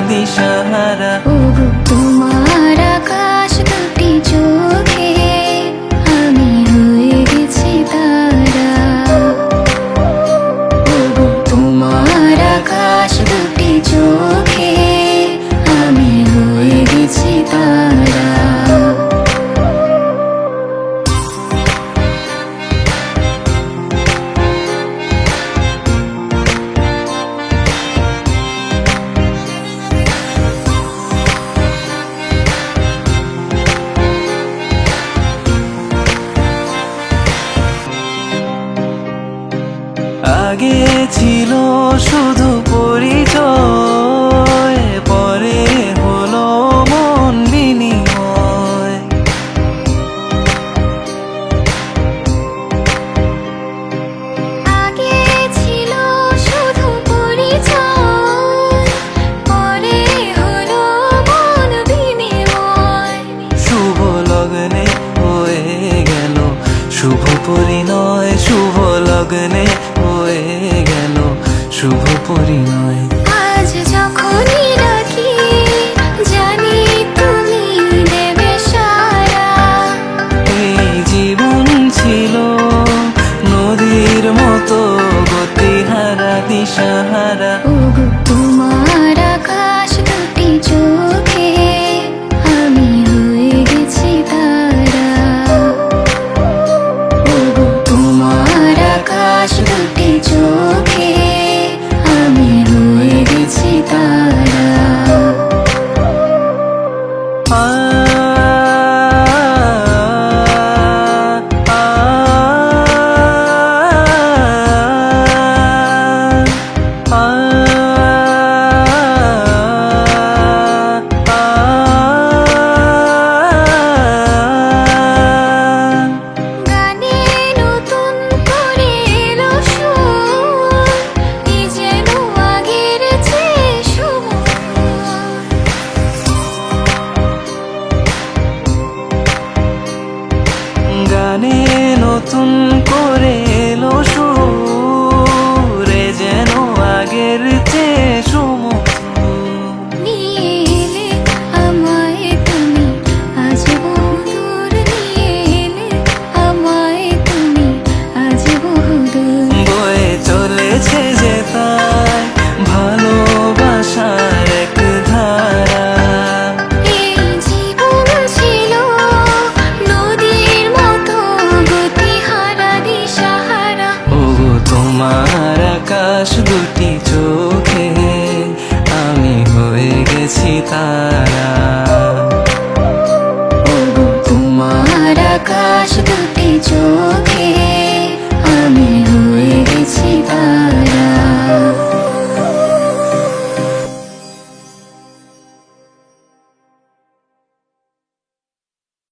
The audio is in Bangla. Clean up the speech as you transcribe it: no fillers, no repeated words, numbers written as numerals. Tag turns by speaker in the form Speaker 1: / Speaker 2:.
Speaker 1: দিশাহারা
Speaker 2: ওগো তোমার আকাশ দুটি চোখে আমি হয়ে গেছি তারা। ওগো তোমার আকাশ দুটি চোখে আমি হয়ে গেছি তারা।
Speaker 1: আগে ছিল শুধু পরিচয়, পরে হলো মন বিনিময়।
Speaker 2: আগে ছিল শুধু পরিচয়, পরে হলো মন বিনিময়।
Speaker 1: শুভ লগ্নে হয়ে গেল শুভ পরিণয়, শুভ লগ্নে হয়ে গেল শুভ পরিণয়।
Speaker 2: আজ যখনই ডাকি জানি তুমি দেবে সাড়া।
Speaker 1: এই জীবন ছিল নদীর মতো গতিহারা দিশাহারা।
Speaker 2: ওগো তোমার আকাশ দুটি চোখে আমি হয়ে গেছি তারা। ওগো তোমার আকাশ দুটি চোখে আমি হয়ে গেছি তারা। গানে নতুন করে এলো সুর, কি যেন আগের চেয়ে শুভ।
Speaker 1: গানে নতুন